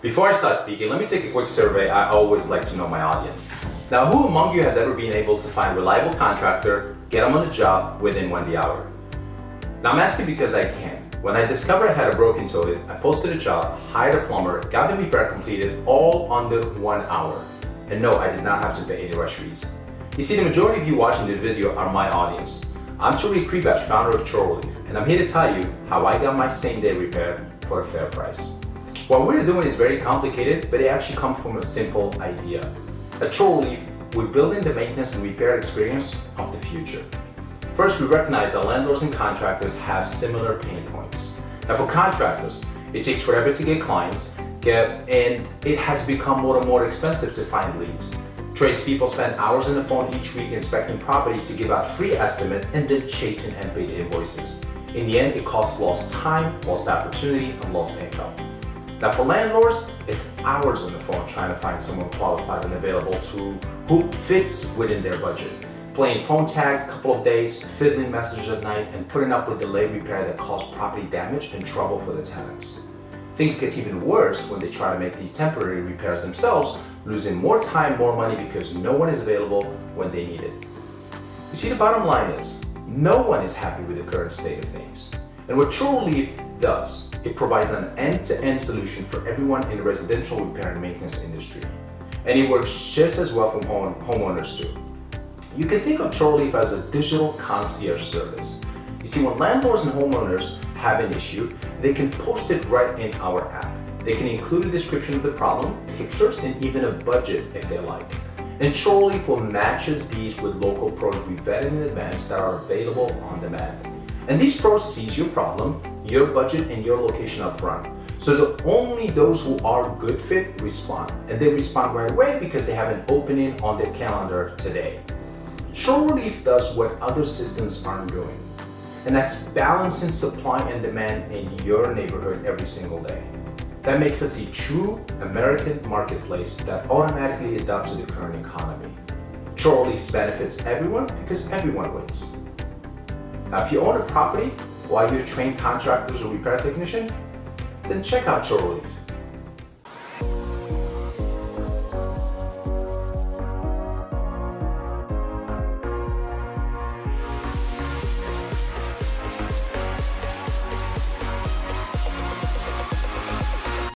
Before I start speaking, let me take a quick survey. I always like to know my audience. Now, who among you has ever been able to find a reliable contractor, get them on a job within 1 hour? Now, I'm asking because I can. When I discovered I had a broken toilet, I posted a job, hired a plumber, got the repair completed all under 1 hour. And no, I did not have to pay any rush fees. You see, the majority of you watching this video are my audience. I'm ChoreRelief, founder of ChoreRelief, and I'm here to tell you how I got my same-day repair for a fair price. What we're doing is very complicated, but it actually comes from a simple idea. At ChoreRelief, we're building the maintenance and repair experience of the future. First, we recognize that landlords and contractors have similar pain points. Now, for contractors, it takes forever to get clients, and it has become more and more expensive to find leads. Tradespeople spend hours on the phone each week inspecting properties to give out free estimate and then chasing unpaid invoices. In the end, it costs lost time, lost opportunity, and lost income. Now, for landlords, it's hours on the phone trying to find someone qualified and available who fits within their budget. Playing phone tag a couple of days, fiddling messages at night, and putting up with delayed repair that cause property damage and trouble for the tenants. Things get even worse when they try to make these temporary repairs themselves, losing more time, more money because no one is available when they need it. You see, the bottom line is, no one is happy with the current state of things. And what ChoreRelief does, it provides an end-to-end solution for everyone in the residential repair and maintenance industry. And it works just as well for homeowners too. You can think of ChoreRelief as a digital concierge service. You see, when landlords and homeowners have an issue, they can post it right in our app. They can include a description of the problem, pictures, and even a budget if they like. And ChoreRelief will matches these with local pros we vetted in advance that are available on demand. And these pros sees your problem, your budget, and your location up front. So only those who are good fit respond. And they respond right away because they have an opening on their calendar today. ChoreRelief does what other systems aren't doing. And that's balancing supply and demand in your neighborhood every single day. That makes us a true American marketplace that automatically adapts to the current economy. ChoreRelief benefits everyone because everyone wins. Now, if you own a property while you're a trained contractor or repair technician, then check out ChoreRelief.